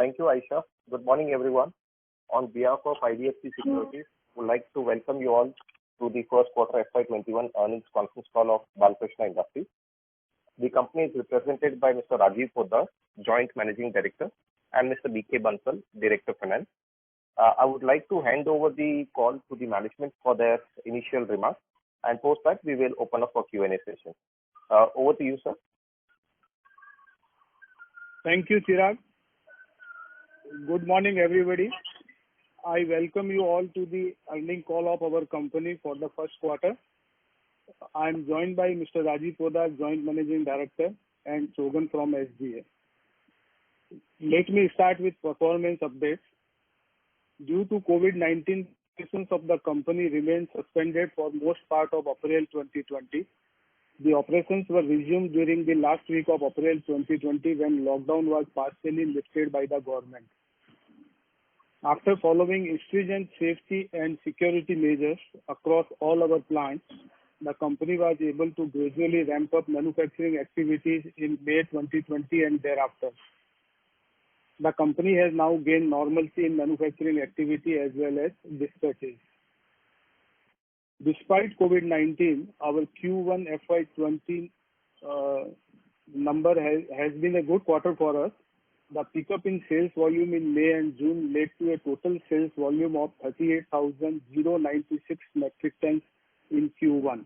Thank you, Aisha. Good morning, everyone. On behalf of IDFC Securities, would like to welcome you all to the first quarter FY21 earnings conference call of Balkrishna Industries. The company is represented by Mr. Rajiv Poddar, Joint Managing Director, and Mr. B.K. Bansal, Director of Finance. I would like to hand over the call to the management for their initial remarks, and post that we will open up for Q&A session. Over to you, sir. Thank you, Chirag. Good morning, everybody. I welcome you all to the earnings call of our company for the first quarter. I am joined by Mr. Rajiv Poddar, Joint Managing Director, and Shogun from SGA. Let me start with performance updates. Due to COVID-19, operations of the company remained suspended for most part of April 2020. The operations were resumed during the last week of April 2020 when lockdown was partially lifted by the government. After following stringent safety and security measures across all our plants, the company was able to gradually ramp up manufacturing activities in May 2020 and thereafter. The company has now gained normalcy in manufacturing activity as well as dispatches. Despite COVID-19, our Q1 FY20 number has been a good quarter for us. The pickup in sales volume in May and June led to a total sales volume of 38,096 metric tons in Q1.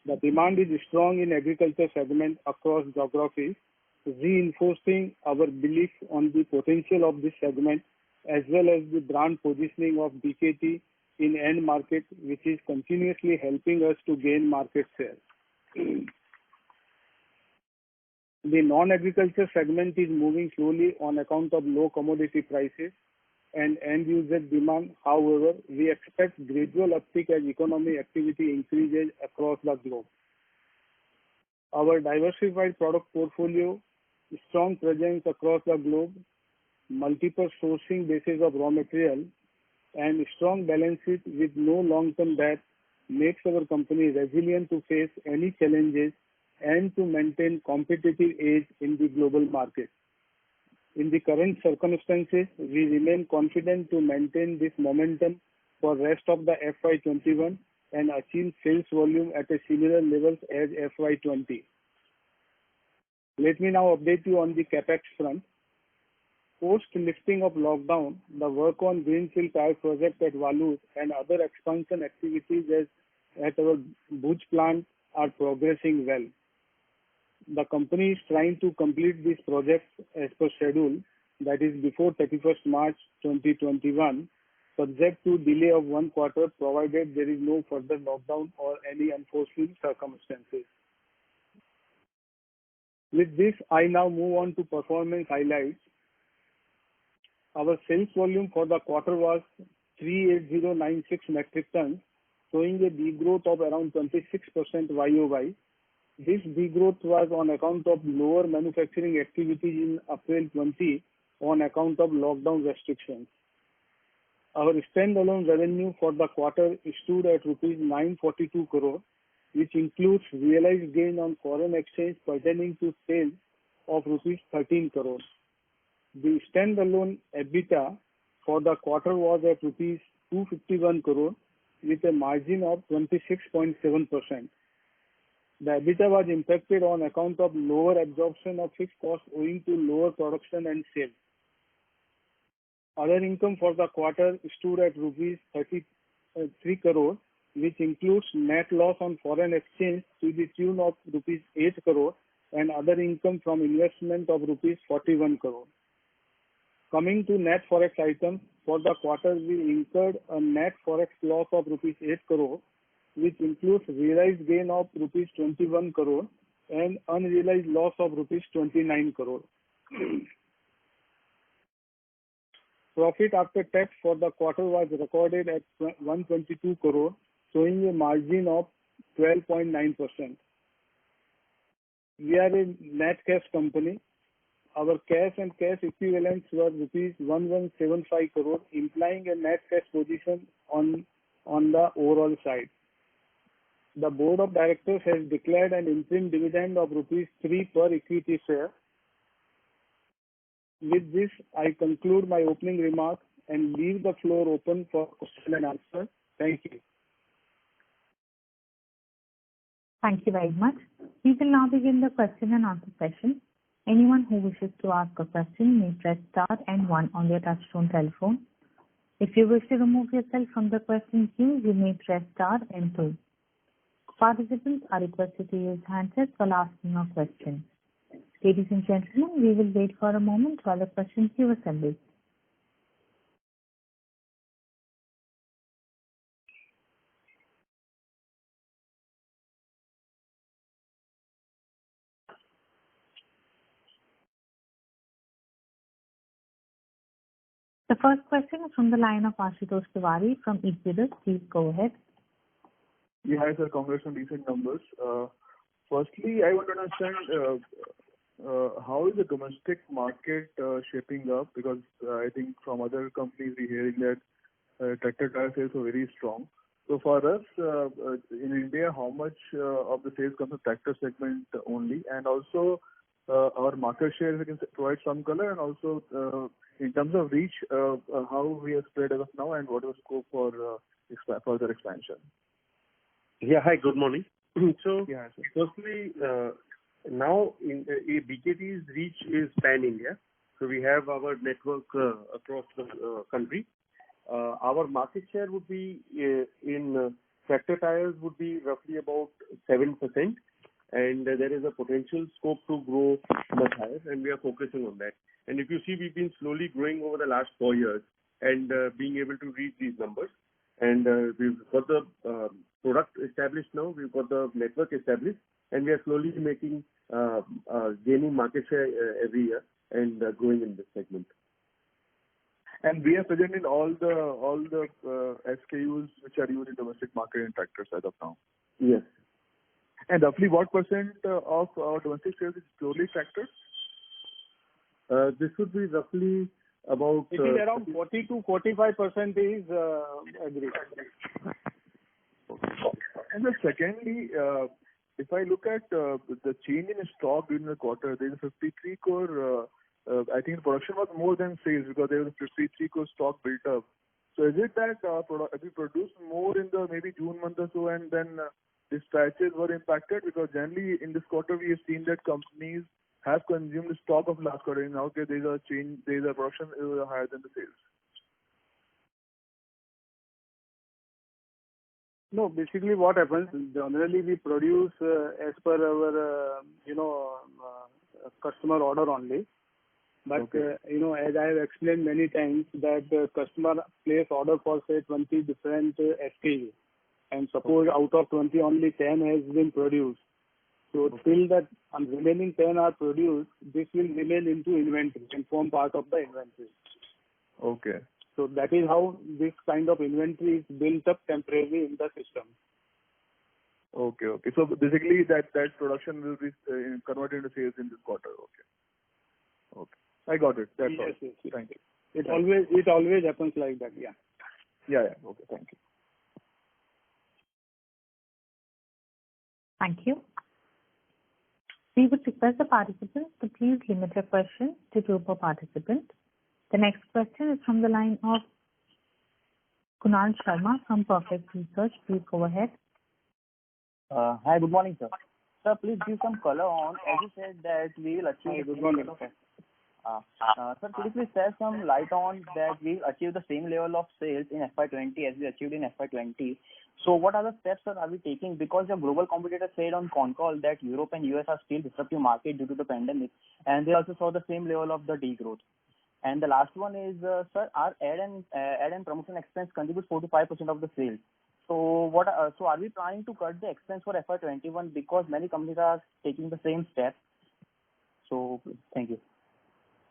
The demand is strong in agriculture segment across geographies, reinforcing our belief on the potential of this segment as well as the brand positioning of BKT in end market, which is continuously helping us to gain market share. The non-agriculture segment is moving slowly on account of low commodity prices and end user demand. However, we expect gradual uptick as economic activity increases across the globe. Our diversified product portfolio, strong presence across the globe, multiple sourcing bases of raw material, and strong balance sheet with no long-term debt makes our company resilient to face any challenges and to maintain competitive edge in the global market. In the current circumstances, we remain confident to maintain this momentum for rest of the FY21 and achieve sales volume at a similar levels as FY20. Let me now update you on the CapEx front. Post lifting of lockdown, the work on greenfield tire project at Walur and other expansion activities at our Bhuj plant are progressing well. The company is trying to complete these projects as per schedule, that is before 31st March 2021, subject to delay of 1 quarter provided there is no further lockdown or any unforeseen circumstances. With this, I now move on to performance highlights. Our sales volume for the quarter was 38096 metric tons, showing a degrowth of around 26% YOY. This degrowth was on account of lower manufacturing activities in April 20 on account of lockdown restrictions. Our standalone revenue for the quarter stood at rupees 942 crore, which includes realized gain on foreign exchange pertaining to sales of rupees 13 crore. The standalone EBITDA for the quarter was at rupees 251 crore with a margin of 26.7%. The EBITDA was impacted on account of lower absorption of fixed costs owing to lower production and sales. Other income for the quarter stood at rupees 33 crore, which includes net loss on foreign exchange to the tune of rupees 8 crore and other income from investment of rupees 41 crore. Coming to net forex items, for the quarter we incurred a net forex loss of rupees 8 crore, which includes realized gain of rupees 21 crore and unrealized loss of rupees 29 crore. Profit after tax for the quarter was recorded at 122 crore, showing a margin of 12.9%. We are a net cash company. Our cash and cash equivalents were rupees 1175 crore, implying a net cash position on the overall side. The Board of Directors has declared an interim dividend of rupees 3 per equity share. With this, I conclude my opening remarks and leave the floor open for question and answer. Thank you. Thank you very much. We will now begin the question and answer session. Anyone who wishes to ask a question may press star and one on their touchtone telephone. If you wish to remove yourself from the question queue, you may press star and two. Participants are requested to use handsets while asking a question. Ladies and gentlemen, we will wait for a moment while the question queue assembles. The first question is from the line of Ashutosh Tiwari from Equirus. Please go ahead. Yeah, hi, sir. Congrats on decent numbers. Firstly, I want to understand how is the domestic market shaping up? Because I think from other companies we're hearing that tractor tire sales are very strong. So for us in India, how much of the sales comes from tractor segment only? And also our market share, if you can provide some color, and also in terms of reach, how we are spread as of now, and what is the scope for further expansion? Yeah, hi, good morning. So, Yeah, sir. firstly, now in BKT's reach is pan-India. So we have our network across the country. Our market share would be in tractor tires would be roughly about 7%, and there is a potential scope to grow much higher, and we are focusing on that. And if you see, we've been slowly growing over the last 4 years and being able to reach these numbers. And we've got the product established now, we've got the network established, and we are slowly making gaining market share every year and growing in this segment. And we are present in all the SKUs which are used in domestic market in tractors as of now. Yes. And roughly what % of our domestic sales is purely tractors? This would be roughly about... It is around 40 to 45% is agri. And then secondly, if I look at the change in stock during the quarter, there is a 53 crore, I think the production was more than sales because there was a 53 crore stock built up. So is it that we produced more in the maybe June month or so, and then dispatches were impacted? Because generally in this quarter we have seen that companies have consumed the stock of last quarter. In our case, there is a change, there is a production higher than the sales. No, basically what happens, generally we produce as per our, customer order only. But, Okay. As I have explained many times that customer place order for say 20 different SKUs. And suppose out of 20 only 10 has been produced. So till that remaining 10 are produced, this will remain into inventory and form part of the inventory. Okay. So that is how this kind of inventory is built up temporarily in the system. Okay. So basically that production will be converted into sales in this quarter. Okay. I got it. That's all. Yes. Thank you. It always happens like that. Yeah. Yeah. Okay. Thank you. Thank you. We would request the participants to please limit your questions to 2 per participant. The next question is from the line of Kunal Sharma from Perfect Research. Please go ahead. Hi, good morning, sir. Sir, please give some color on, as you said that we will achieve... Good morning. Sir, could you please shed some light on that we will achieve the same level of sales in FY20 as we achieved in FY20? So what are the steps, sir, are we taking? Because your global competitor said on con call that Europe and US are still disruptive market due to the pandemic, and they also saw the same level of the degrowth. And the last one is, sir, our ad and promotion expense contributes 4 to 5% of the sales. So so are we planning to cut the expense for FY21 because many companies are taking the same step? So thank you.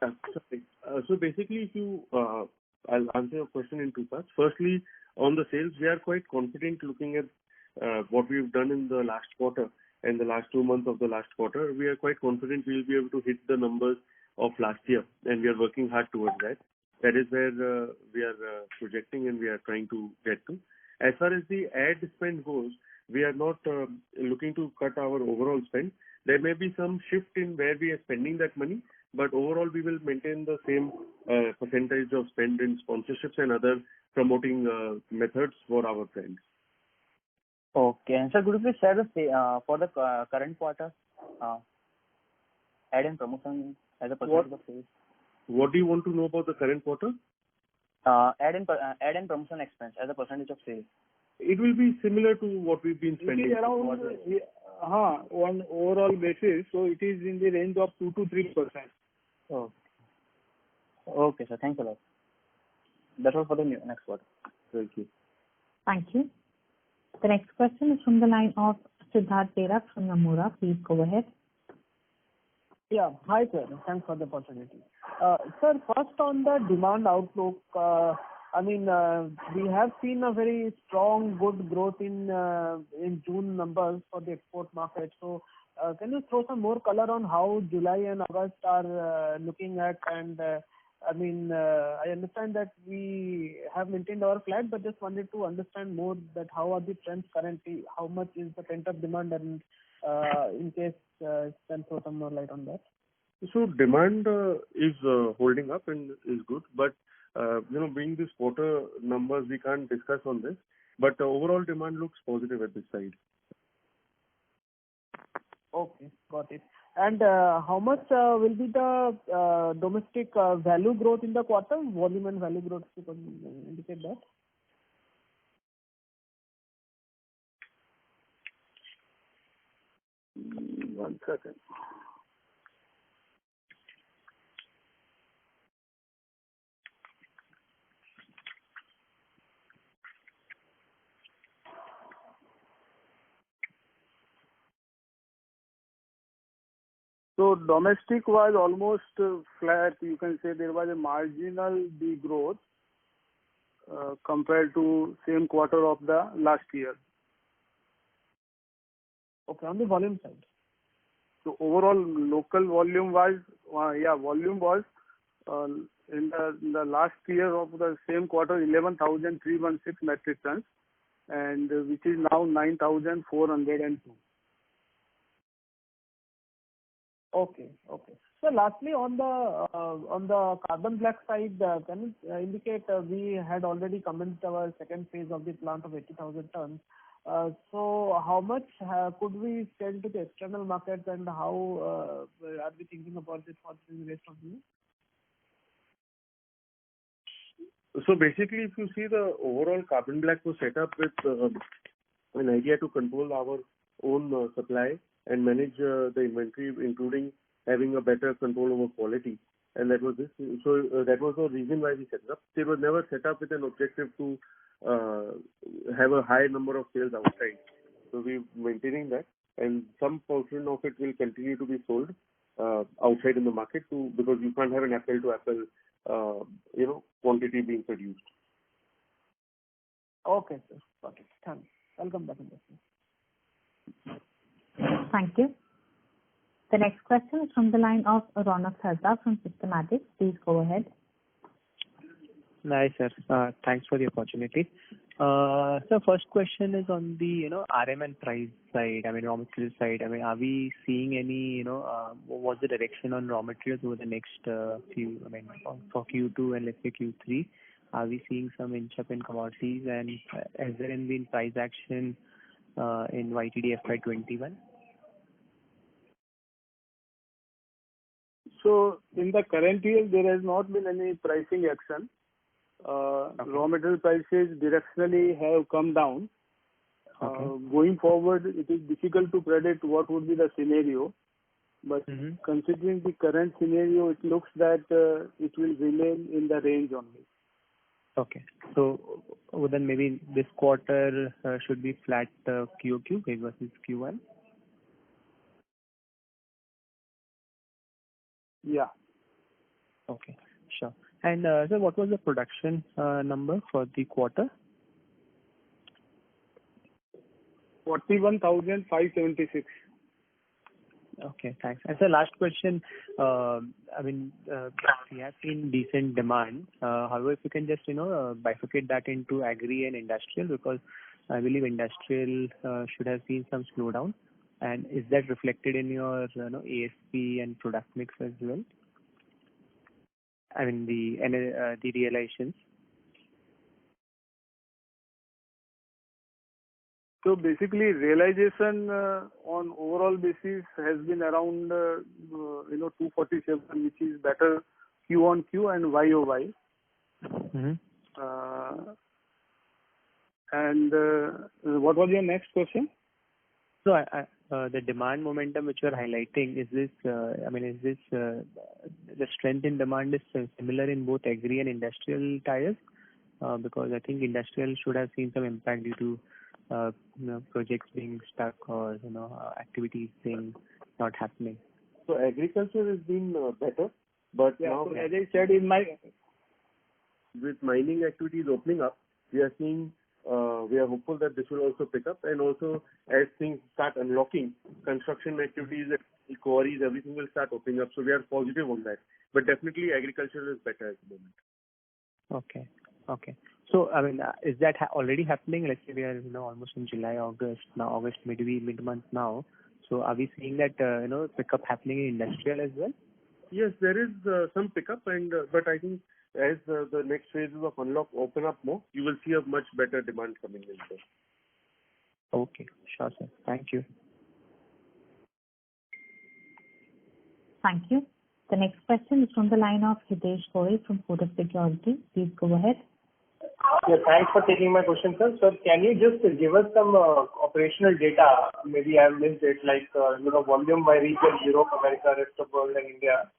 So basically, I'll answer your question in 2 parts. Firstly, on the sales, we are quite confident looking at what we've done in the last quarter and the last 2 months of the last quarter. We are quite confident we'll be able to hit the numbers of last year, and we are working hard towards that. That is where we are projecting and we are trying to get to. As far as the ad spend goes, we are not looking to cut our overall spend. There may be some shift in where we are spending that money, but overall we will maintain the same percentage of spend in sponsorships and other promoting methods for our brands. Okay. And sir, could you please share the for the current quarter ad and promotion as a percentage of sales? What do you want to know about the current quarter? Ad and promotion expense as a percentage of sales. It will be similar to what we've been It spending. is around, on overall basis, so it is in the range of 2 to 3%. Oh. Okay, sir. Thanks a lot. That's all for the next quarter. Thank you. Thank you. The next question is from the line of Siddharth Bera from Nomura. Please go ahead. Yeah. Hi, sir. Thanks for the opportunity. Sir, first on the demand outlook, we have seen a very strong, good growth in June numbers for the export market. So, can you throw some more color on how July and August are looking at? And I understand that we have maintained our flag, but just wanted to understand more that how are the trends currently? How much is the pent-up demand, and in case can throw some more light on that. So demand is holding up and is good, but being this quarter numbers, we can't discuss on this. But overall demand looks positive at this side. Okay, got it. And how much will be the domestic value growth in the quarter? Volume and value growth, if you can indicate that. One second. So domestic was almost flat. You can say there was a marginal degrowth compared to same quarter of the last year. Okay, on the volume side. So overall local volume was, in the last year of the same quarter 11,316 metric tons, and which is now 9,402. Okay. So lastly, on the carbon black side, can you indicate we had already commenced our second phase of the plant of 80,000 tons. So how much could we sell to the external markets, and how are we thinking about this for the rest of the year? So basically, if you see, the overall carbon black was set up with an idea to control our own supply and manage the inventory, including having a better control over quality. And that was this. So that was the reason why we set it up. It was never set up with an objective to have a high number of sales outside. So we're maintaining that, and some portion of it will continue to be sold outside in the market too, because you can't have an apple to apple quantity being produced. Okay, sir. Got it. Thanks. I'll come back in this. Thank you. The next question is from the line of Ronak Sarda from Systematix. Please go ahead. Hi, sir. Thanks for the opportunity. So first question is on the RM and price side. Raw material side. Are we seeing any what's the direction on raw materials over the next few? For Q2 and let's say Q3, are we seeing some inch up in commodities, and has there been price action in YTD FY21? So in the current year, there has not been any pricing action. Raw material prices directionally have come down. Okay. Going forward, it is difficult to predict what would be the scenario. But considering the current scenario, it looks that it will remain in the range only. Okay. So then maybe this quarter should be flat QOQ versus Q1? Yeah. Okay, sure. And so what was the production number for the quarter? 41,576. Okay, thanks. And so last question, we have seen decent demand. However, if you can just, bifurcate that into agri and industrial, because I believe industrial should have seen some slowdown. And is that reflected in your ASP and product mix as well? I mean, the realizations? So basically, realization on overall basis has been around 247, which is better Q on Q and YOY. Mm-hmm. And what was your next question? So the demand momentum which you are highlighting, is this the strength in demand is similar in both agri and industrial tires? Because I think industrial should have seen some impact due to projects being stuck or activities being not happening. So agriculture has been better, but now so as I said with mining activities opening up, we are seeing we are hopeful that this will also pick up, and also as things start unlocking, construction activities, quarries, everything will start opening up. So we are positive on that. But definitely agriculture is better at the moment. Okay. So, I mean, is that already happening? Let's say we are, almost in July, August. Now, August maybe mid-month now. So, are we seeing that, pickup happening in industrial as well? Yes, there is some pickup, but I think as the next phases of unlock open up more, you will see a much better demand coming in there. Okay, sure, sir. Thank you. Thank you. The next question is from the line of Hitesh Goel from Kotak Securities. Please go ahead. Yeah, thanks for taking my question, sir. Sir, can you just give us some operational data? Maybe I missed it, like volume by region, Europe, America, rest of the world, and India.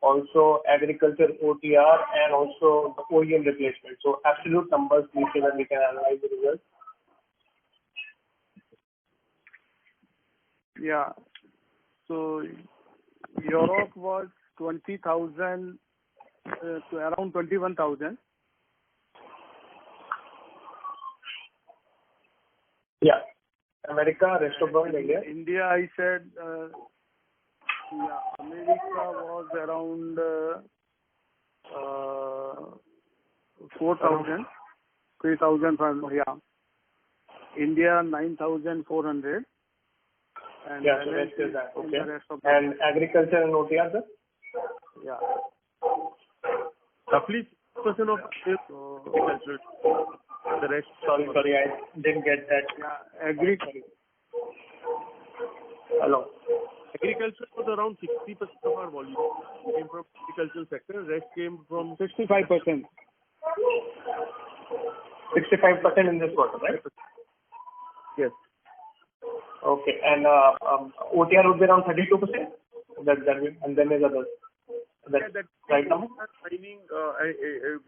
Also agriculture, OTR, and also the OEM replacement. So absolute numbers, please, so that we can analyze the results. Yeah. So Europe was 20,000 to around 21,000. Yeah. America, rest of the world, India. India, I said, America was around 4,000, 3,500. Yeah. India 9,400. And yeah, so let's say that. Okay. Rest of and agriculture and OTR, sir? Yeah. Roughly 6% of agriculture. The rest. Sorry, I didn't get that. Yeah, Hello. Agriculture was around 60% of our volume came from agricultural sector. Rest came from 65%. 65% in this quarter, right? Yes. Okay, and OTR would be around 32%. And then there's others. That's right now. Mining,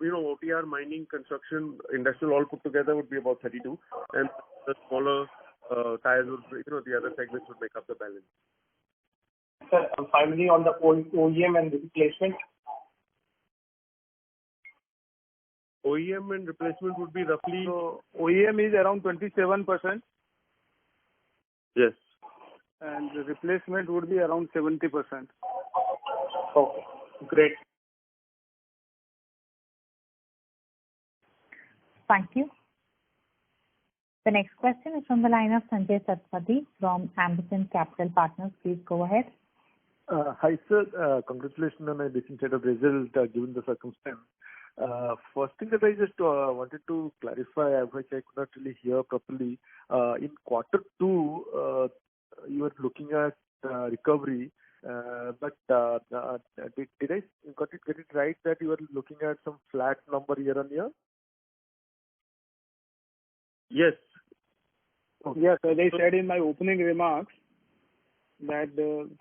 OTR, mining, construction, industrial all put together would be about 32, and the smaller tires would be, the other segments would make up the balance. Sir, finally on the OEM and replacement. OEM and replacement would be roughly. So OEM is around 27%. Yes. And the replacement would be around 70%. Okay, great. Thank you. The next question is from the line of Sanjay Satpathy from Ambition Capital Partners. Please go ahead. Hi, sir. Congratulations on a decent set of results given the circumstance. First thing that I just wanted to clarify, which I could not really hear properly, in quarter 2, you were looking at recovery, but did I get it right that you were looking at some flat number year on year? Yes. Okay. Yes, as I said in my opening remarks, that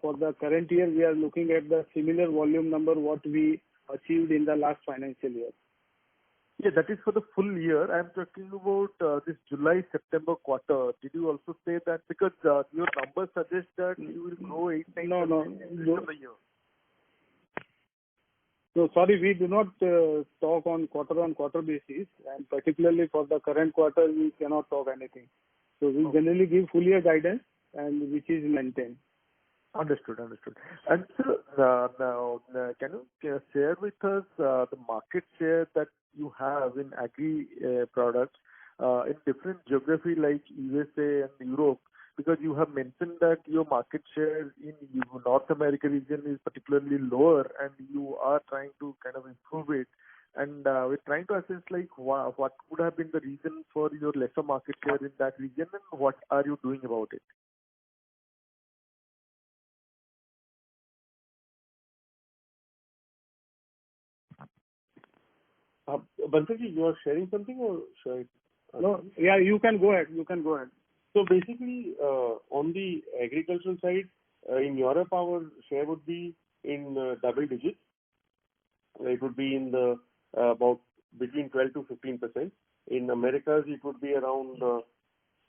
for the current year we are looking at the similar volume number what we achieved in the last financial year. Yeah, that is for the full year. I am talking about this July-September quarter. Did you also say that? Because your numbers suggest that you will grow 8-9% No. the year. No, sorry, we do not talk on quarter basis, and particularly for the current quarter, we cannot talk anything. So we generally give full year guidance, and which is maintained. Understood. And sir, now, can you share with us the market share that you have in agri products in different geography like USA and Europe? because you have mentioned that your market share in North America region is particularly lower, and you are trying to kind of improve it. And we're trying to assess like what would have been the reason for your lesser market share in that region, and what are you doing about it? Bansaji, you are sharing something or should I? No, yeah, you can go ahead. So basically, on the agricultural side, in Europe, our share would be in double digits. It would be in the about between 12 to 15%. In Americas, it would be around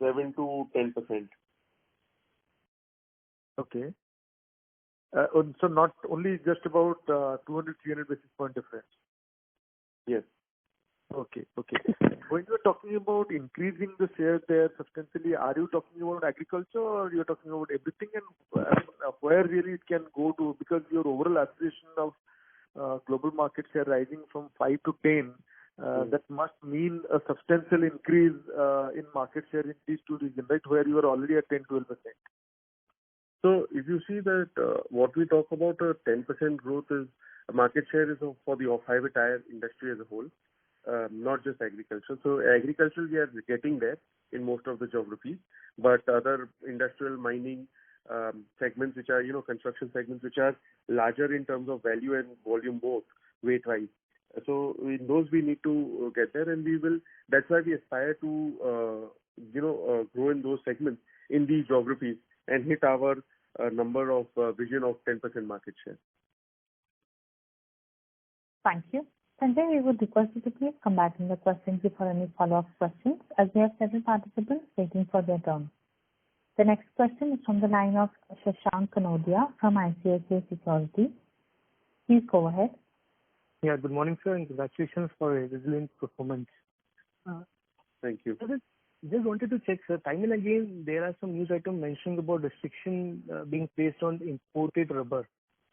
7 to 10%. Okay. So not only just about 200, 300 basis point difference. Yes. Okay. When you're talking about increasing the share there substantially, are you talking about agriculture or you're talking about everything, and where really it can go to? Because your overall aspiration of global market share rising from 5 to 10, that must mean a substantial increase in market share in these two regions, right, where you are already at 10-12%. So if you see that what we talk about, 10% growth is market share is for the off-highway tire industry as a whole, not just agriculture. So agriculture, we are getting there in most of the geographies, but other industrial mining segments, which are, construction segments, which are larger in terms of value and volume both, weight-wise. So in those we need to get there, and we will. That's why we aspire to, grow in those segments in these geographies and hit our number of vision of 10% market share. Thank you. Sanjay, we would request you to please come back in the question queue for any follow-up questions, as we have several participants waiting for their turn. The next question is from the line of Shashank Kanodia from ICICI Securities. Please go ahead. Yeah, good morning, sir, and congratulations for a resilient performance. Thank you. Just wanted to check, sir. Time and again, there are some news items mentioning about restriction being placed on imported rubber.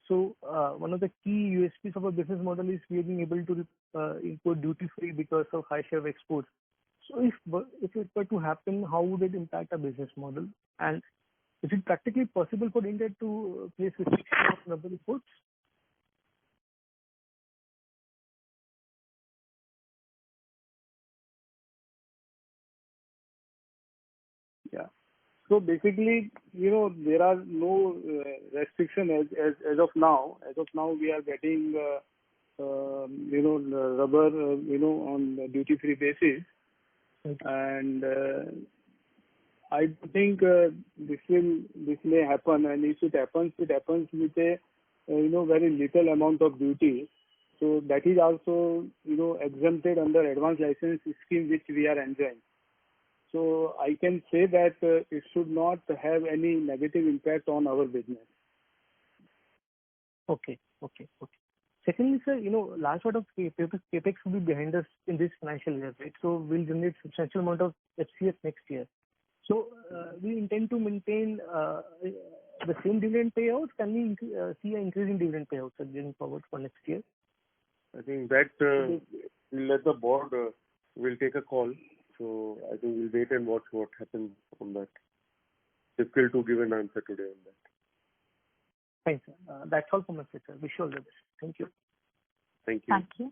So one of the key USPs of our business model is we are being able to import duty-free because of high share of exports. So if it were to happen, how would it impact our business model? And is it practically possible for India to place restriction on rubber imports? Yeah. So basically, there are no restriction as of now. As of now, we are getting, rubber, on the duty-free basis. And I think this may happen, and if it happens with a, very little amount of duty. So that is also, exempted under advanced license scheme, which we are enjoying. So I can say that it should not have any negative impact on our business. Okay. Secondly, sir, large part of capex will be behind us in this financial year, right? So we'll generate substantial amount of FCF next year. So we intend to maintain the same dividend payouts. Can we see an increase in dividend payouts going forward for next year? I think that we'll let the board will take a call. So I think we'll wait and watch what happens on that. Difficult to give an answer today on that. Thanks, sir. That's all from my side, sir. Wish you all the best. Thank you. Thank you. Thank you.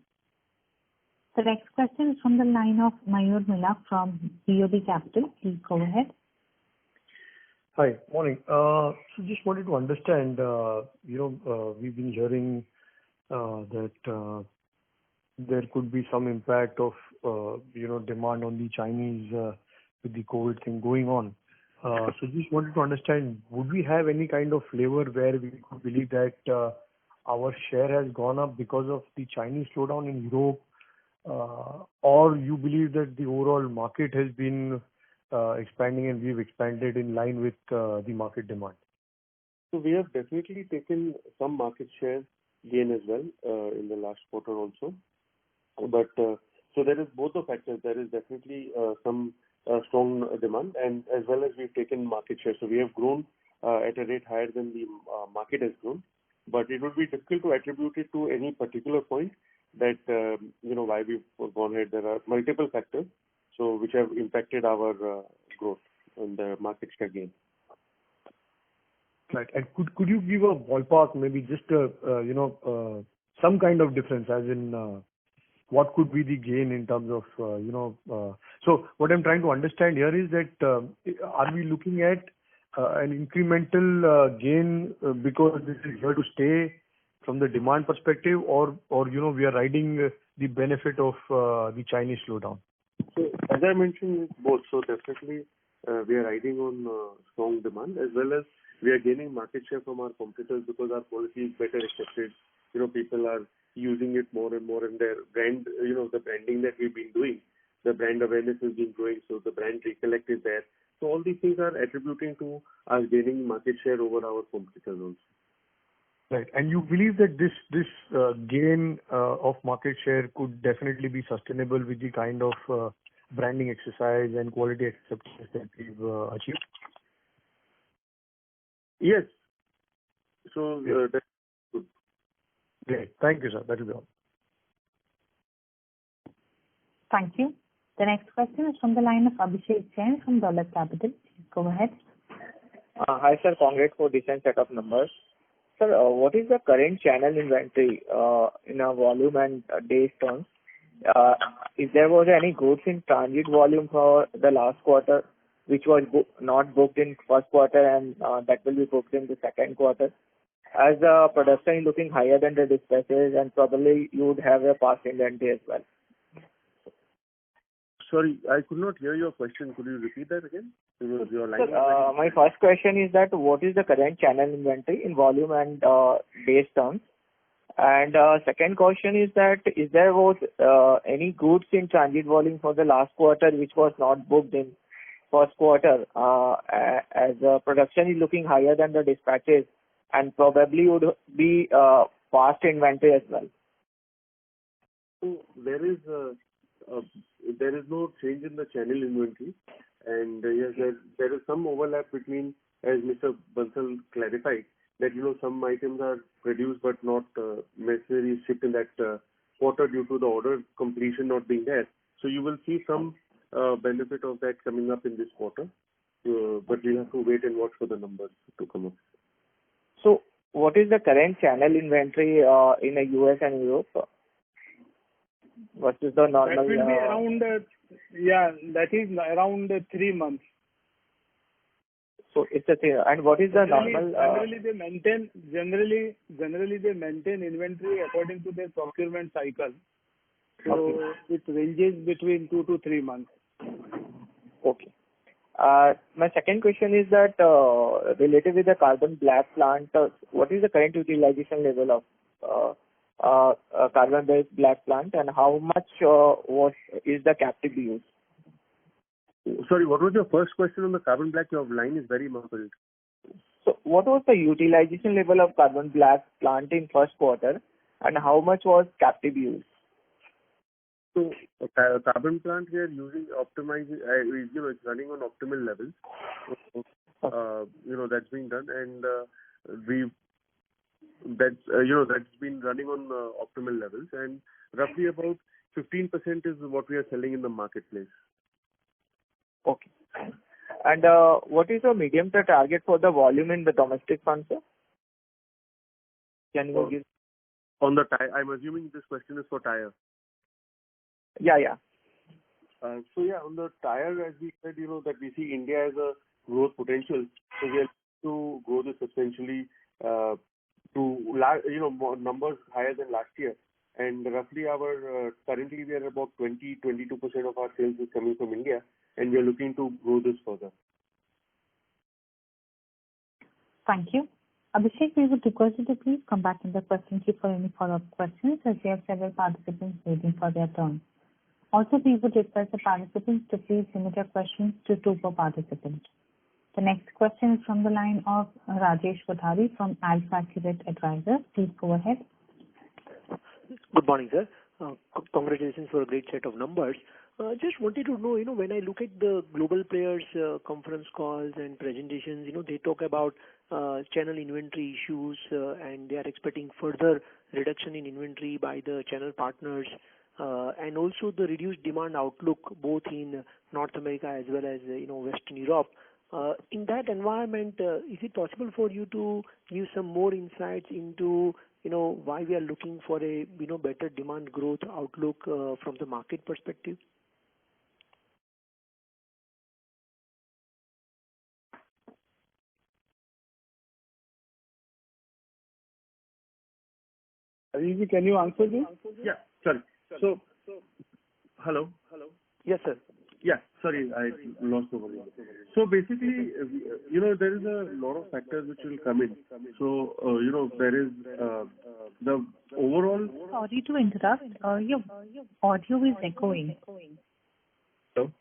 The next question is from the line of Mayur Milak from BOB Capital. Please go ahead. Hi, morning. So just wanted to understand, we've been hearing that there could be some impact of, demand on the Chinese with the COVID thing going on. So just wanted to understand, would we have any kind of flavor where we could believe that our share has gone up because of the Chinese slowdown in Europe, or you believe that the overall market has been expanding and we've expanded in line with the market demand? So we have definitely taken some market share gain as well in the last quarter also. But so there is both the factors. There is definitely some strong demand, and as well as we've taken market share. So we have grown at a rate higher than the market has grown. But it would be difficult to attribute it to any particular point that, why we've gone ahead. There are multiple factors which have impacted our growth and the market share gain. Right. And could you give a ballpark, maybe just some kind of difference, as in what could be the gain in terms of So what I'm trying to understand here is that are we looking at an incremental gain because this is here to stay from the demand perspective, or we are riding the benefit of the Chinese slowdown? So as I mentioned, both. So definitely we are riding on strong demand, as well as we are gaining market share from our competitors because our quality is better accepted. People are using it more and more, and their brand, the branding that we've been doing, the brand awareness has been growing, so the brand recollect is there. So all these things are attributing to us gaining market share over our competitors also. Right. And you believe that this gain of market share could definitely be sustainable with the kind of branding exercise and quality acceptance that we've achieved? Yes. So that's good. Great. Thank you, sir. That will be all. Thank you. The next question is from the line of Abhishek Jain from Dolat Capital. Please go ahead. Hi, sir. Congrats for decent set of numbers. Sir, what is the current channel inventory in a volume and days terms? If there was any goods in transit volume for the last quarter, which was not booked in first quarter and that will be booked in the second quarter, as the production is looking higher than the dispatches, and probably you would have a past inventory as well. Sorry, I could not hear your question. Could you repeat that again? Your line my first question is that what is the current channel inventory in volume and days terms? And second question is that is there was any goods in transit volume for the last quarter which was not booked in first quarter, as production is looking higher than the dispatches and probably would be past inventory as well? So there is no change in the channel inventory, and yes, there is some overlap between, as Mr. Bansal clarified, that some items are produced but not necessarily shipped in that quarter due to the order completion not being there. So you will see some benefit of that coming up in this quarter, but we'll have to wait and watch for the numbers to come up. So what is the current channel inventory in the US and Europe? What is the normal? That will be around, that is around 3 months. So it's a thing. And what is the normal? Generally they maintain inventory according to their procurement cycle. So it ranges between 2 to 3 months. Okay. My second question is that related with the carbon black plant, what is the current utilization level of carbon-based black plant, and how much is the captive use? Sorry, what was your first question on the carbon black? Your line is very muffled. So what was the utilization level of carbon black plant in first quarter, and how much was captive use? So carbon plant we are using optimizing, it's running on optimal levels. So, that's being done, and that's been running on optimal levels, and roughly about 15% is what we are selling in the marketplace. Okay. And what is the medium-term target for the volume in the domestic fund, sir? Can you give? On the tire, I'm assuming this question is for tire. Yeah. On the tire, as we said, that we see India as a growth potential. So we are to grow this substantially to numbers higher than last year. And roughly currently we are about 22% of our sales is coming from India, and we are looking to grow this further. Thank you. Abhishek, we would request you to please come back in the question queue for any follow-up questions, as we have several participants waiting for their turn. Also, we would request the participants to please limit your questions to 2 per participant. The next question is from the line of Rajesh Kothari from AlfAccurate Advisors. Please go ahead. Good morning, sir. Congratulations for a great set of numbers. Just wanted to know, when I look at the global players' conference calls and presentations, they talk about channel inventory issues, and they are expecting further reduction in inventory by the channel partners, and also the reduced demand outlook both in North America as well as Western Europe. In that environment, is it possible for you to give some more insights into why we are looking for a better demand growth outlook from the market perspective? Easy, can you answer this? Yeah, sorry. So, hello? Yes, sir. Yeah, sorry, I lost the volume. So basically, there is a lot of factors which will come in. So, there is the overall... Sorry to interrupt. Your audio is echoing. Hello?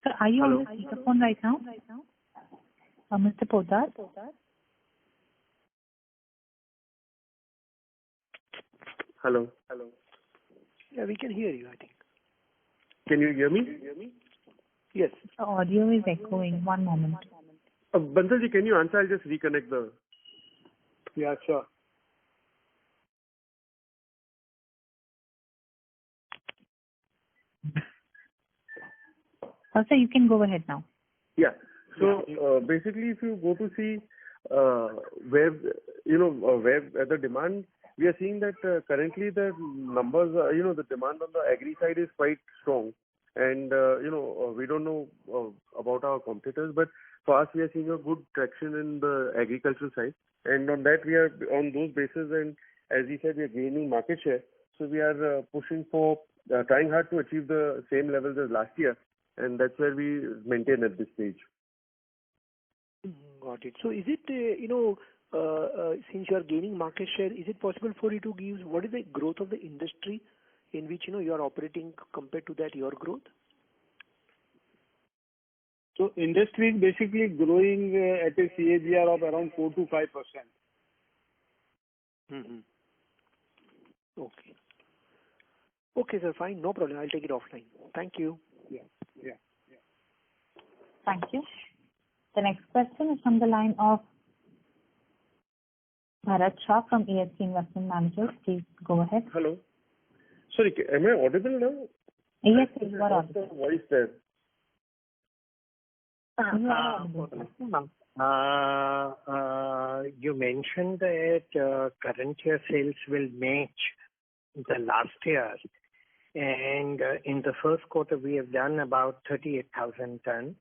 Sir, are you Hello? on the speakerphone right now? Mr. Poddar? Hello? Yeah, we can hear you, I think. Can you hear me? Yes. The audio is echoing. One moment. Bansalji, can you answer? I'll just reconnect the... Yeah, sure. Sir, you can go ahead now. Yeah. So basically, if you go to see where the demand, we are seeing that currently the numbers, the demand on the agri side is quite strong, and we don't know about our competitors, but for us, we are seeing a good traction in the agricultural side, and on that we are on those bases, and as he said, we are gaining market share. So we are pushing for trying hard to achieve the same levels as last year, and that's where we maintain at this stage. Got it. So is it, since you are gaining market share, is it possible for you to give what is the growth of the industry in which you are operating compared to that your growth? So industry is basically growing at a CAGR of around 4 to 5%. Mm-hmm. Okay. Okay, sir, fine. No problem. I'll take it offline. Thank you. Yeah. Thank you. The next question is from the line of Bharat Shah from ASK Investment Managers. Please go ahead. Hello. Sorry, am I audible now? Yes, you are audible. The voice there. You mentioned that current year sales will match the last year, and in the first quarter we have done about 38,000 tons.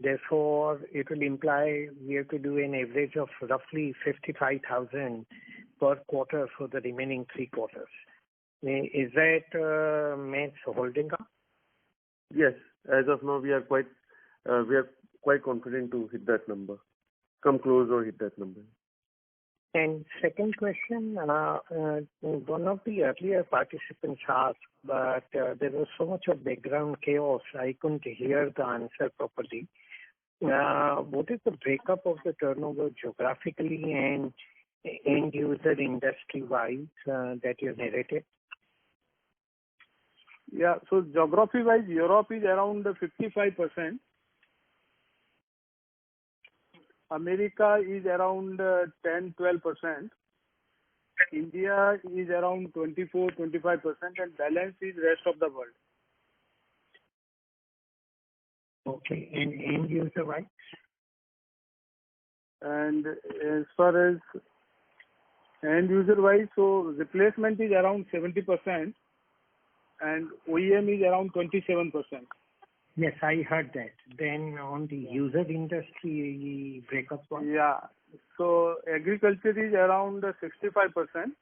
Therefore, it will imply we have to do an average of roughly 55,000 per quarter for the remaining 3 quarters. Is that maths holding up? Yes, as of now we are quite confident to hit that number, come close or hit that number. And second question, one of the earlier participants asked, but there was so much of background chaos, I couldn't hear the answer properly. What is the breakup of the turnover geographically and end user industry wise that you narrated? Yeah, so geography wise, Europe is around 55%. America is around 10-12%. India is around 24-25%, and balance is rest of the world. Okay, and end user wise? And as far as end user wise, so replacement is around 70%, and OEM is around 27%. Yes, I heard that. Then on the user industry breakup one? Yeah. So agriculture is around 65%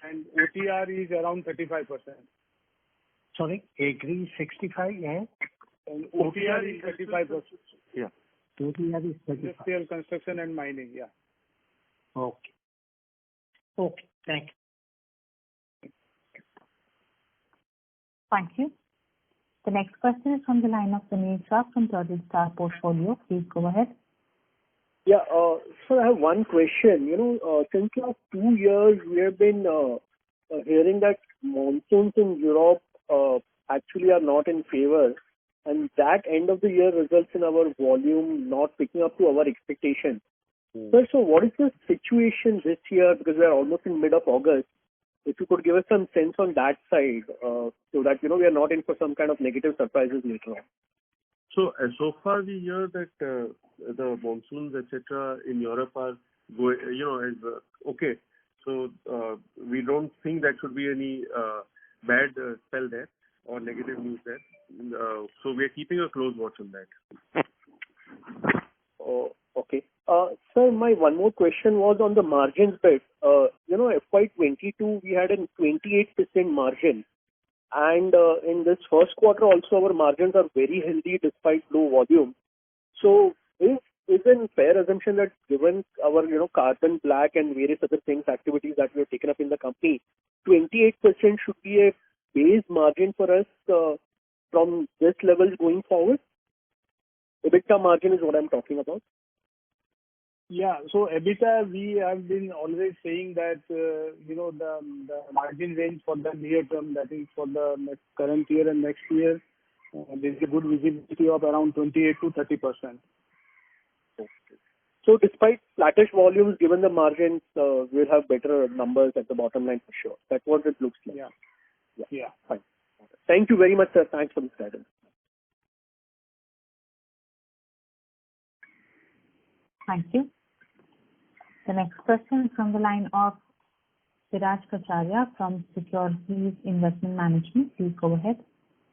and OTR is around 35%. Sorry, agri 65 and OTR is 35%. Yeah. OTR is 35. Industrial construction and mining, yeah. Okay. Okay, thank you. Thank you. The next question is from the line of Sunil Shah from Turtle Star Portfolio. Please go ahead. Yeah, so I have one question. Since last 2 years, we have been hearing that monsoons in Europe actually are not in favor, and that end of the year results in our volume not picking up to our expectation. Sir, so what is the situation this year? Because we are almost in mid of August. If you could give us some sense on that side, so that we are not in for some kind of negative surprises later on. So far we hear that the monsoons, etc., in Europe are going, is okay. So we don't think that should be any bad spell there or negative news there. So we are keeping a close watch on that. Oh, okay. Sir, my one more question was on the margins bit. FY22 we had a 28% margin. And in this first quarter also our margins are very healthy despite low volume. So is a fair assumption that given our carbon black and various other things activities that we have taken up in the company, 28% should be a base margin for us from this level going forward? EBITDA margin is what I'm talking about. Yeah. So EBITDA, we have been always saying that, the margin range for the near term, that is for the current year and next year, there is a good visibility of around 28 to 30%. Okay. So despite flattish volumes, given the margins, we'll have better numbers at the bottom line for sure. That's what it looks like. Yeah. Fine. Thank you very much, sir. Thanks for this guidance. Thank you. The next question is from the line of Siraj Kacharia from Securities Investment Management. Please go ahead.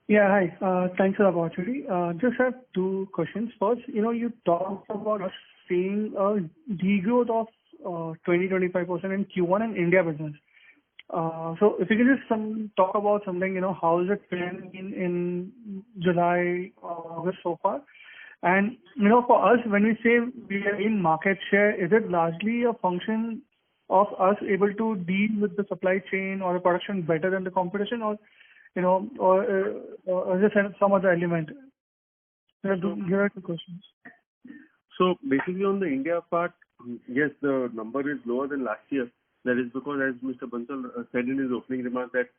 Yeah, hi. Thanks for the opportunity. Just have two questions. First, you talked about us seeing a degrowth of 20-25% in Q1 in India business. So if you can just talk about something, how is it trending in July, August so far? And, for us, when we say we are in market share, is it largely a function of us able to deal with the supply chain or the production better than the competition, or is there some other element? Here are two questions. So basically on the India part, yes, the number is lower than last year. That is because, as Mr. Bansal said in his opening remarks, that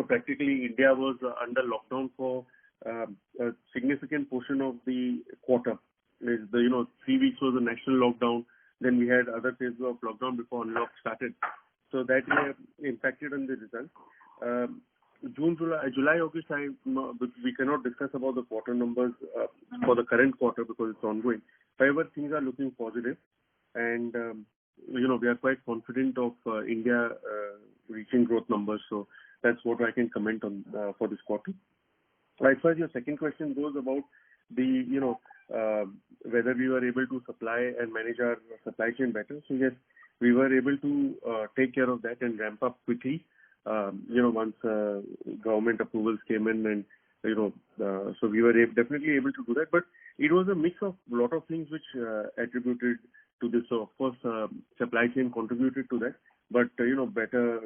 practically India was under lockdown for a significant portion of the quarter. 3 weeks was a national lockdown. Then we had other phases of lockdown before unlock started. So that impacted on the result. July, August, we cannot discuss about the quarter numbers for the current quarter because it's ongoing. However, things are looking positive, and we are quite confident of India reaching growth numbers. So that's what I can comment on for this quarter. As far as your second question goes about the whether we were able to supply and manage our supply chain better. So yes, we were able to take care of that and ramp up quickly. Once government approvals came in, and so we were definitely able to do that. But it was a mix of a lot of things which attributed to this. So of course, supply chain contributed to that. But better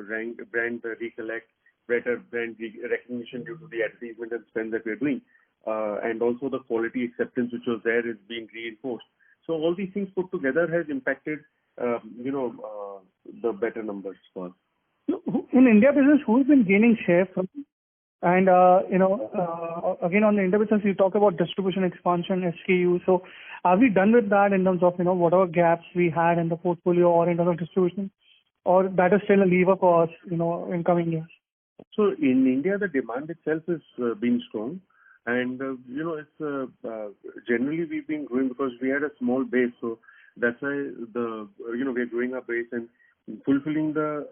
brand recollect, better brand recognition due to the advertisement and spend that we're doing, and also the quality acceptance which was there is being reinforced. So all these things put together has impacted the better numbers for us. In India business, who's been gaining share from? And again on the India business, you talk about distribution expansion, SKU. So are we done with that in terms of whatever gaps we had in the portfolio or in terms of distribution, or that is still a lever for us in coming years? So in India, the demand itself has been strong, and it's generally we've been growing because we had a small base. So that's why we're growing our base and fulfilling the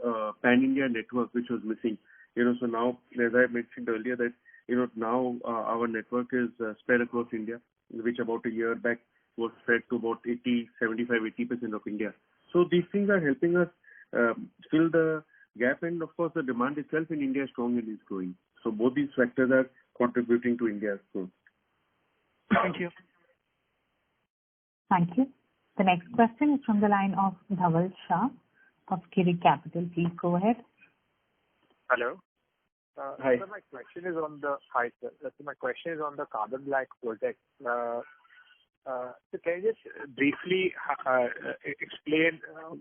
pan-India network which was missing. So now, as I mentioned earlier, that now our network is spread across India, which about a year back was spread to about 80% of India. So these things are helping us fill the gap, and of course the demand itself in India is strong and is growing. So both these factors are contributing to India's growth. Thank you. Thank you. The next question is from the line of Dhaval Shah of Kiri Capital. Please go ahead. Hello. Hi. So my question is on the carbon black project. So can you just briefly explain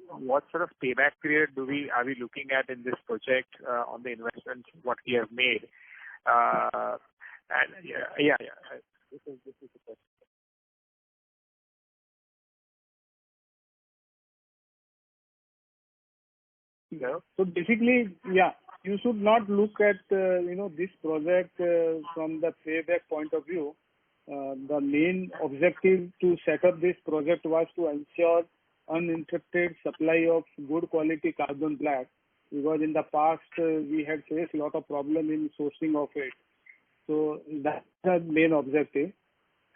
what sort of payback period are we looking at in this project on the investments what we have made? And this is the question. So basically, you should not look at this project from the payback point of view. the main objective to set up this project was to ensure uninterrupted supply of good quality carbon black, because in the past we had faced a lot of problem in sourcing of it. So that's the main objective,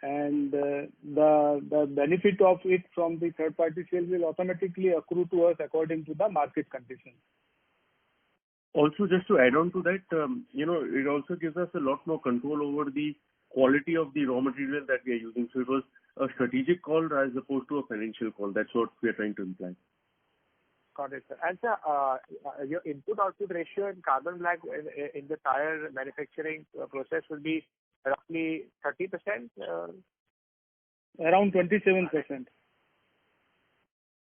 and the benefit of it from the third party sale will automatically accrue to us according to the market conditions. Also, just to add on to that, it also gives us a lot more control over the quality of the raw material that we are using. So it was a strategic call as opposed to a financial call. That's what we are trying to imply. Got it, sir. And sir, your input-output ratio in carbon black in the tire manufacturing process will be roughly 30%? Around 27%.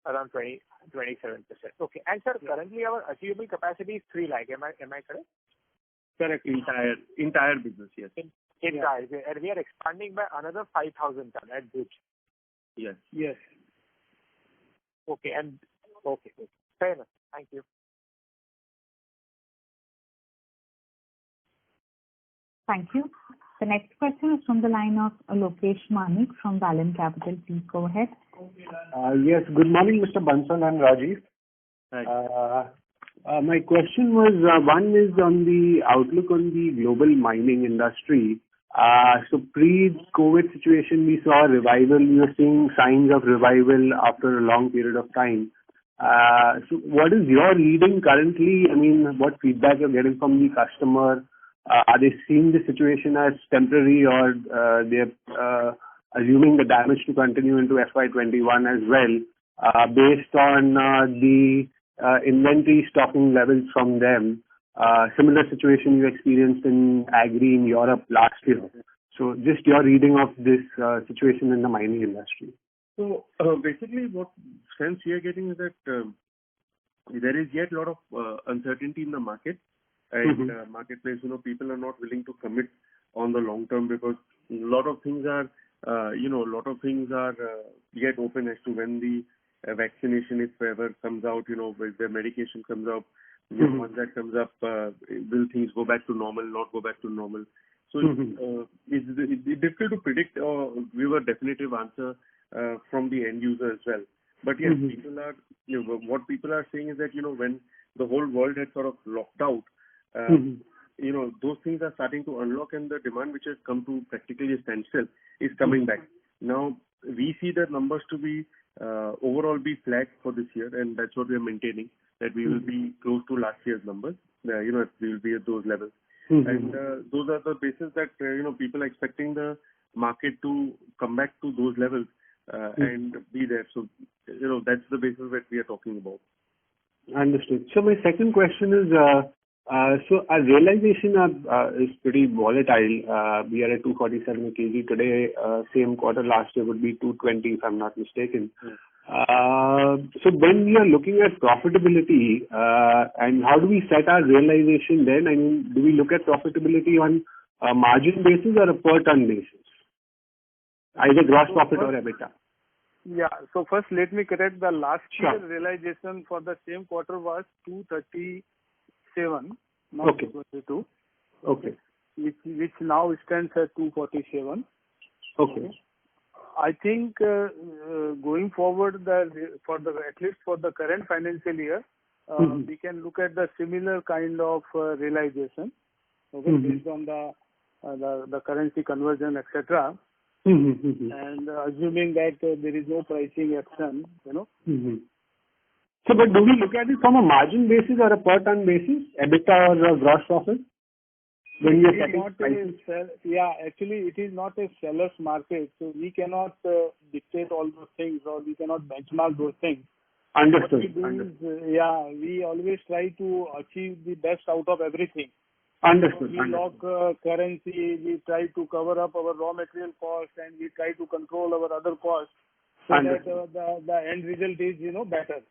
Around 27%. Okay. And sir, currently our achievable capacity is 3 lakh. Am I correct? Correct. Entire business, yes. Entire. And we are expanding by another 5,000 ton at Bhuj. Yes. Yes. Okay. Okay. Fair enough. Thank you. Thank you. The next question is from the line of Lokesh Manik from Vallum Capital. Please go ahead. Yes. Good morning, Mr. Bansal and Rajiv. Hi. My question was, one is on the outlook on the global mining industry. So pre-COVID situation, we saw a revival. We were seeing signs of revival after a long period of time. So what is your reading currently? I mean, what feedback you're getting from the customer? Are they seeing the situation as temporary, or they're assuming the damage to continue into FY21 as well, based on the inventory stocking levels from them? Similar situation you experienced in agri in Europe last year. So just your reading of this situation in the mining industry. So basically what sense we are getting is that there is yet a lot of uncertainty in the market. And marketplace, people are not willing to commit on the long term, because a lot of things are, yet open as to when the vaccination, if ever, comes out, when the medication comes out. Once that comes up, will things go back to normal, not go back to normal? So it's difficult to predict or give a definitive answer from the end user as well. But yes, people are, what people are saying is that, when the whole world had sort of locked out, those things are starting to unlock, and the demand which has come to practically a standstill is coming back. Now, we see the numbers to be overall be flat for this year, and that's what we are maintaining, that we will be close to last year's numbers. We will be at those levels. And those are the basis that, people are expecting the market to come back to those levels and be there. So, that's the basis that we are talking about. Understood. So my second question is, so our realization is pretty volatile. We are at 247 kg today. Same quarter last year would be 220 if I'm not mistaken. So when we are looking at profitability, and how do we set our realization then? I mean, do we look at profitability on a margin basis or a per ton basis? Either gross profit or EBITDA. Yeah. So first let me correct, the last year realization for the same quarter was 237, not 222. Okay. Which now stands at 247. Okay. I think going forward, at least for the current financial year, we can look at the similar kind of realization, based on the currency conversion, etc. And assuming that there is no pricing action, So, but do we look at it from a margin basis or a per ton basis, EBITDA or gross profit? When we are setting actually it is not a seller's market, so we cannot dictate all those things, or we cannot benchmark those things. Understood. What we do is, we always try to achieve the best out of everything. Understood. We lock currency, we try to cover up our raw material cost, and we try to control our other costs, so that the end result is, better.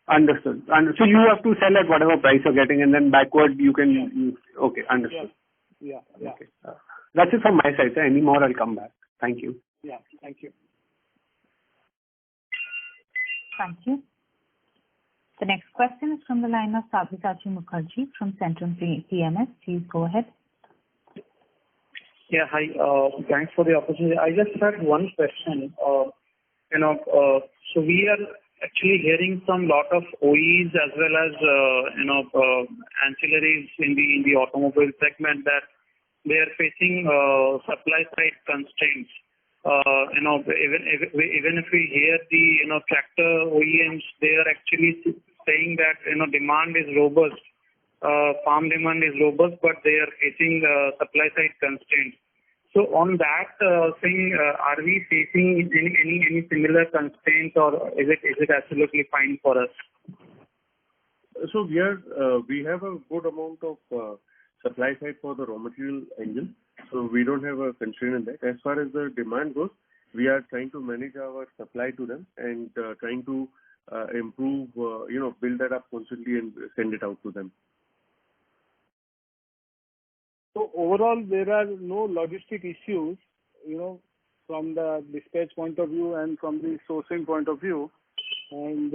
Understood. So you have to sell at whatever price you're getting, and then backward you can. Okay, understood. Yeah. Okay. That's it from my side, sir. Any more, I'll come back. Thank you. Yeah. Thank you. Thank you. The next question is from the line of Sabyasachi Mukherjee from Centrum PMS. Please go ahead. Yeah, hi. Thanks for the opportunity. I just had one question. So we are actually hearing from lot of OEs as well as ancillaries in the automobile segment that they are facing supply side constraints. Even if we hear the tractor OEMs, they are actually saying that demand is robust, farm demand is robust, but they are facing supply side constraints. So on that thing, are we facing any similar constraints, or is it absolutely fine for us? So we have a good amount of supply side for the raw material engine, so we don't have a constraint in that. As far as the demand goes, we are trying to manage our supply to them and trying to improve, build that up constantly and send it out to them. So overall, there are no logistic issues, from the dispatch point of view and from the sourcing point of view, and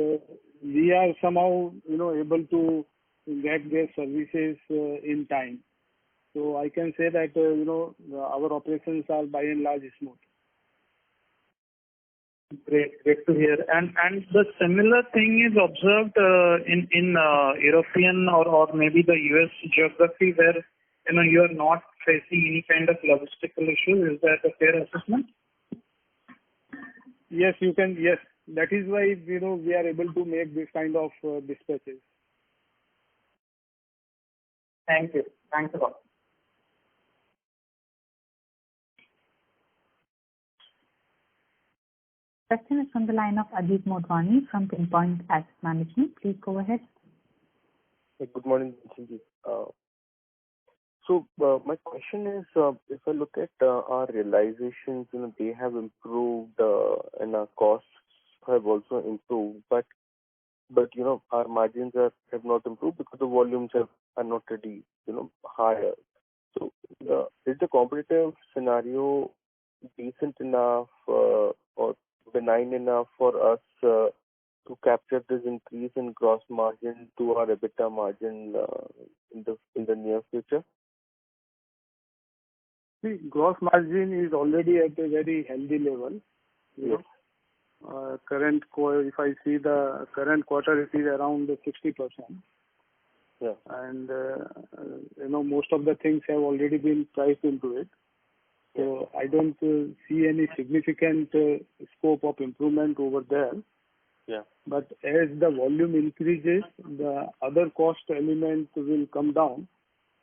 we are somehow, able to get their services in time. So I can say that, our operations are by and large smooth. Great to hear. And the similar thing is observed in European or maybe the US geography where you are not facing any kind of logistical issue. Is that a fair assessment? Yes, you can. Yes, that is why we are able to make this kind of dispatches. Thank you. Thanks a lot. Question is from the line of Ajit Motwani from Pinpoint Asset Management. Please go ahead. Good morning, Jinji. So my question is, if I look at our realizations, they have improved and our costs have also improved, but our margins have not improved because the volumes are not really higher. So is the competitive scenario decent enough or benign enough for us to capture this increase in gross margin to our EBITDA margin in the near future? See, gross margin is already at a very healthy level. Yes. If I see the current quarter, it is around 60%. Yeah. And most of the things have already been priced into it. So I don't see any significant scope of improvement over there. Yeah. But as the volume increases, the other cost elements will come down,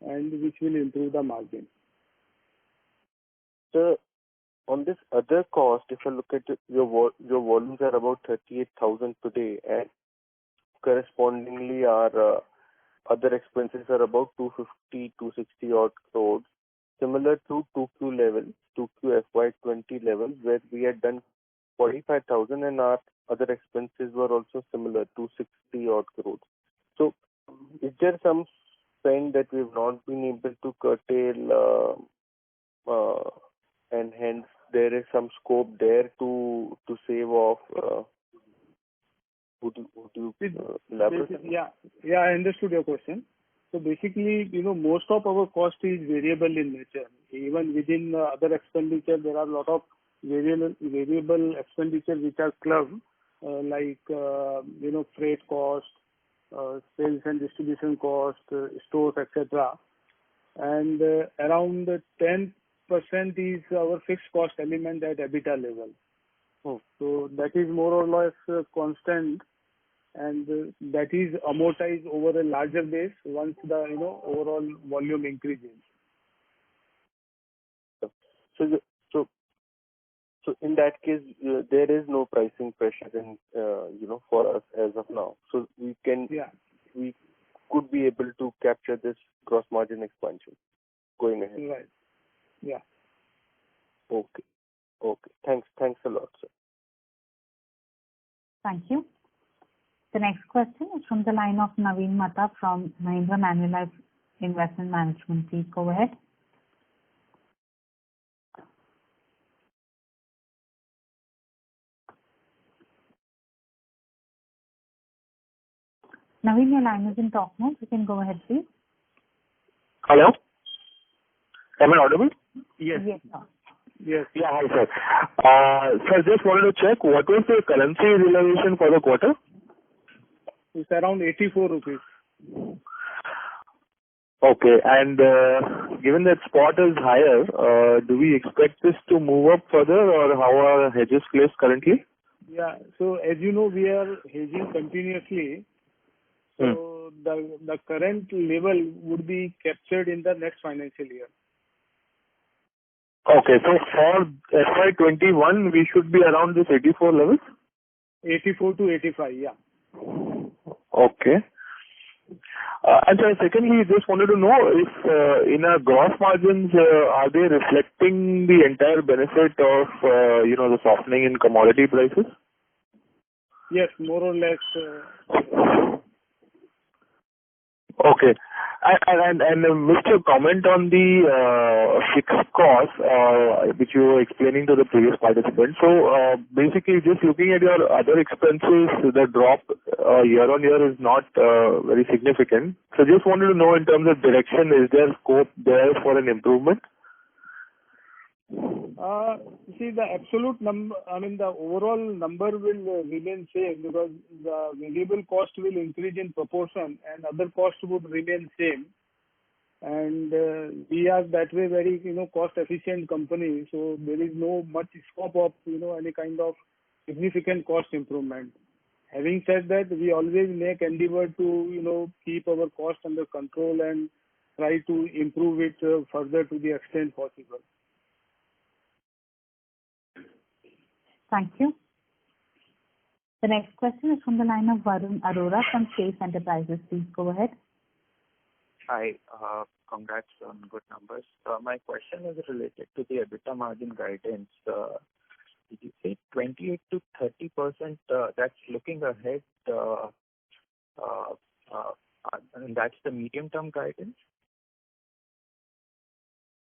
and which will improve the margin. So on this other cost, if I look at it, your volumes are about 38,000 today, and correspondingly our other expenses are about 250, 260 odd crores, similar to 2Q level, 2Q FY20 levels, where we had done 45,000 and our other expenses were also similar, 260 odd crores. So is there some spend that we've not been able to curtail and hence there is some scope there to save off? Would you elaborate? Yeah, I understood your question. So basically, most of our cost is variable in nature. Even within other expenditure, there are a lot of variable expenditure which are clubbed, like freight cost, sales and distribution cost, stores, etc. And around 10% is our fixed cost element at EBITDA level. So that is more or less constant, and that is amortized over a larger base once the overall volume increases. So in that case, there is no pricing pressure for us as of now. So we could be able to capture this gross margin expansion going ahead. Right. Yeah. Okay. Thanks a lot, sir. Thank you. The next question is from the line of Naveen Mehta from Mahindra Manulife Investment Management. Please go ahead. Naveen, your line is in talk mode. You can go ahead, please. Hello? Am I audible? Yes. Yes, sir. Yes. Yeah, hi, sir. Sir, just wanted to check, what was the currency realization for the quarter? It's around 84 rupees. Okay. And given that spot is higher, do we expect this to move up further, or how are hedges placed currently? Yeah. So as you know, we are hedging continuously. So the current level would be captured in the next financial year. Okay. So for FY21, we should be around this 84 levels? 84 to 85, yeah. Okay. And sir, secondly, just wanted to know if in our gross margins, are they reflecting the entire benefit of, the softening in commodity prices? Yes, more or less. Okay. And missed your comment on the fixed cost, which you were explaining to the previous participant. So basically, just looking at your other expenses, the drop year on year is not very significant. So just wanted to know in terms of direction, is there scope there for an improvement? See, the absolute number, the overall number will remain same because the variable cost will increase in proportion and other costs would remain same. And we are that way very, cost efficient company. So there is no much scope of, any kind of significant cost improvement. Having said that, we always make endeavor to, keep our cost under control and try to improve it further to the extent possible. Thank you. The next question is from the line of Varun Arora from Chase Enterprises. Please go ahead. Hi. Congrats on good numbers. My question is related to the EBITDA margin guidance. Did you say 28 to 30%? That's looking ahead, and that's the medium-term guidance?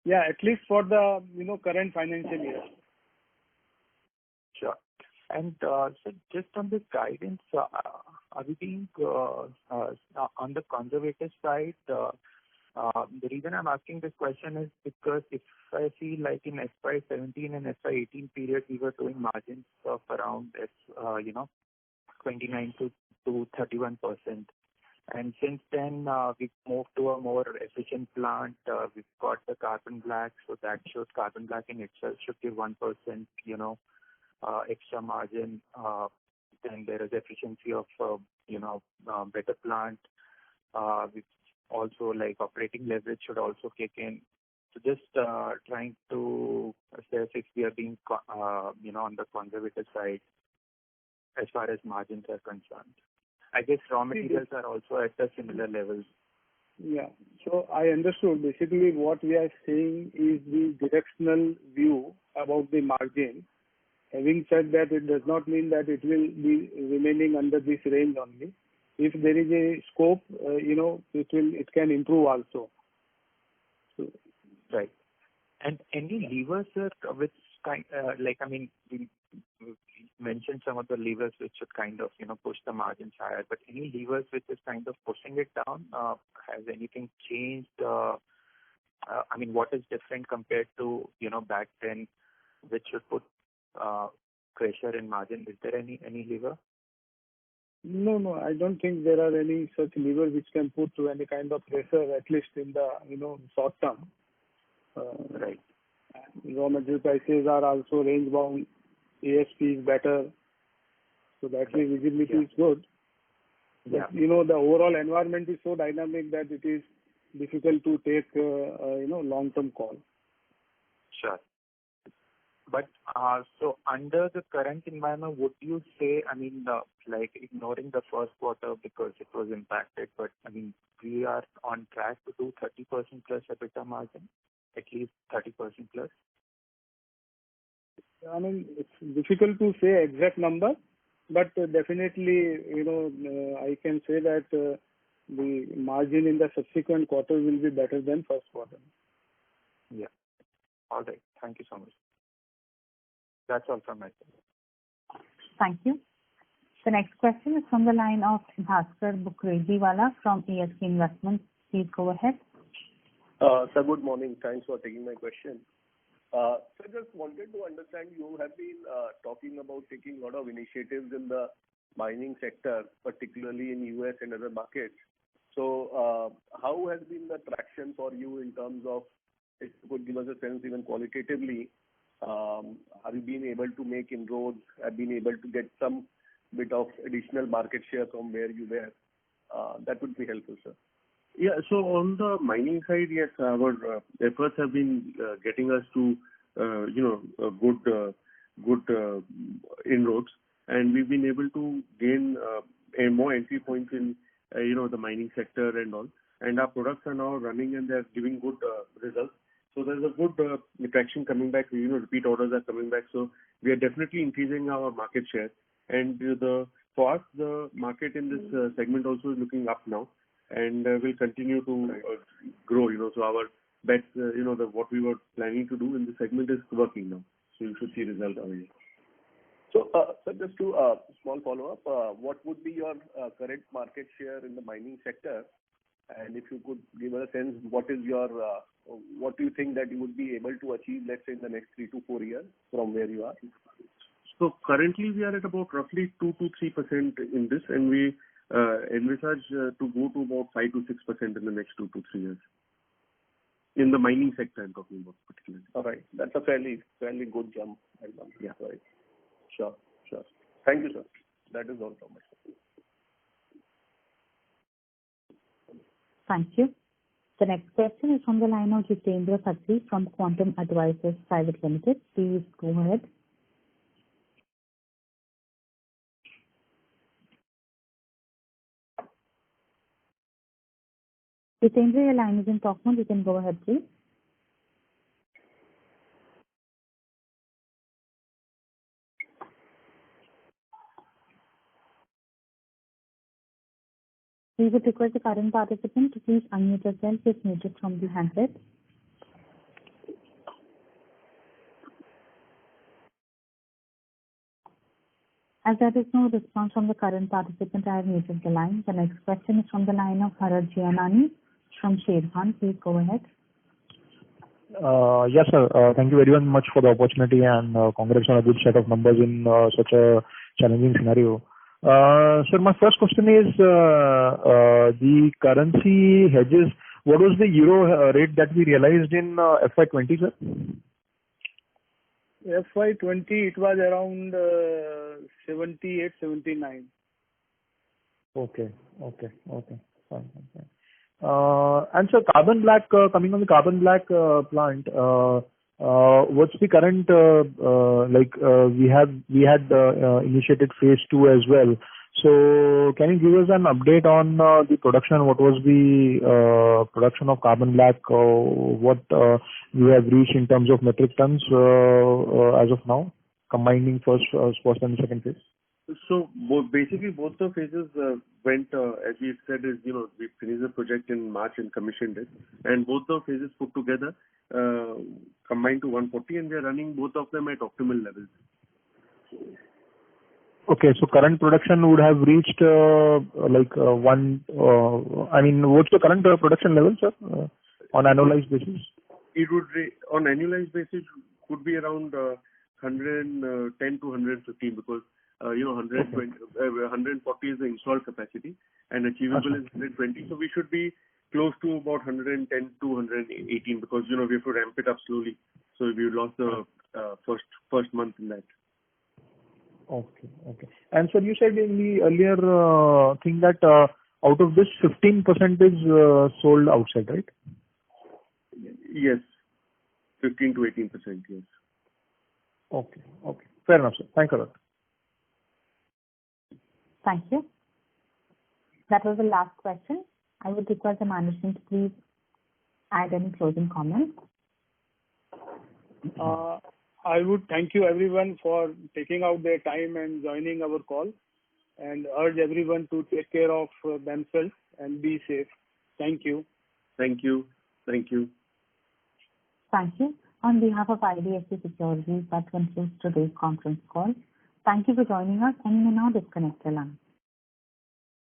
Yeah, at least for the, current financial year. Sure. And so just on this guidance, are we being on the conservative side? The reason I'm asking this question is because if I see like in FY17 and FY18 period, we were doing margins of around 29 to 31%. And since then, we've moved to a more efficient plant. We've got the carbon black, so that should carbon black in itself should give 1%, extra margin. Then there is efficiency of, better plant. We've also like operating leverage should also kick in. So just trying to assess if we are being, on the conservative side as far as margins are concerned. I guess raw materials are also at the similar levels. Yeah. So I understood. Basically, what we are saying is the directional view about the margin. Having said that, it does not mean that it will be remaining under this range only. If there is a scope, it can improve also. So, right. And any levers, sir, which we mentioned some of the levers which should kind of, push the margins higher, but any levers which is kind of pushing it down? Has anything changed? What is different compared to, back then, which should put pressure in margin? Is there any lever? No, I don't think there are any such levers which can put to any kind of pressure, at least in the, short term. Right. Raw material prices are also range bound. ASP is better. So that way visibility is good. Yeah. But, the overall environment is so dynamic that it is difficult to take, long-term call. Sure. But so under the current environment, would you say, like ignoring the first quarter because it was impacted, but we are on track to do 30% plus EBITDA margin, at least 30% plus? It's difficult to say exact number, but definitely, I can say that the margin in the subsequent quarter will be better than first quarter. Yeah. All right. Thank you so much. That's all from my side. Thank you. The next question is from the line of Bhaskar Bukrediwala from ASK Investments. Please go ahead. Sir, good morning. Thanks for taking my question. So just wanted to understand, you have been talking about taking a lot of initiatives in the mining sector, particularly in US and other markets. So how has been the traction for you in terms of, if you could give us a sense even qualitatively, have you been able to make inroads, have been able to get some bit of additional market share from where you were? That would be helpful, sir. Yeah. So on the mining side, yes, our efforts have been getting us to good inroads, and we've been able to gain more entry points in the mining sector and all. And our products are now running and they're giving good results. So there's a good traction coming back. Repeat orders are coming back. So we are definitely increasing our market share. And for us, the market in this segment also is looking up now, and will continue to grow. So our bets, what we were planning to do in the segment is working now. So you should see results already. So, just to small follow-up, what would be your current market share in the mining sector? And if you could give us a sense, what do you think that you would be able to achieve, let's say, in the next 3 to 4 years from where you are? So currently we are at about roughly 2 to 3% in this, and we envisage to go to about 5 to 6% in the next 2 to 3 years. In the mining sector, I'm talking about particularly. All right. That's a fairly good jump. Yeah. Right. Sure. Thank you, sir. That is all from my side. Thank you. The next question is from the line of Jitendra Khatri from Quantum Advisors Private Limited. Please go ahead. Jitendra, your line is in talk mode. You can go ahead, please. We would request the current participant to please unmute yourself if muted from the handset. As there is no response from the current participant, I have muted the line. The next question is from the line of Bharat Gianani from Sharekhan. Please go ahead. Yes, sir. Thank you very much for the opportunity, and congrats on a good set of numbers in such a challenging scenario. Sir, my first question is the currency hedges. What was the euro rate that we realized in FY20, sir? FY20, it was around 78, 79. Okay. Fine. And so carbon black, coming on the carbon black plant, what's the current, we had initiated phase 2 as well. So can you give us an update on the production? What was the production of carbon black? What you have reached in terms of metric tons as of now, combining first and second phase? So basically both the phases went, as we said, we finished the project in March and commissioned it. And both the phases put together combined to 140, and we are running both of them at optimal levels. Okay, so current production would have reached what's the current production level, sir, on annualized basis? It would, on annualized basis, could be around 110 to 115 because 140 is the installed capacity and achievable is 120. So we should be close to about 110 to 118 because we have to ramp it up slowly. So we lost the first month in that. Okay. And so you said in the earlier thing that out of this 15% is sold outside, right? Yes, 15 to 18%. Yes. Okay. Fair enough, sir. Thanks a lot. Thank you. That was the last question. I would request the management to please add any closing comments. I would thank you everyone for taking out their time and joining our call, and urge everyone to take care of themselves and be safe. Thank you. Thank you. Thank you. On behalf of IDFC Securities, that concludes today's conference call. Thank you for joining us, and you may now disconnect your line.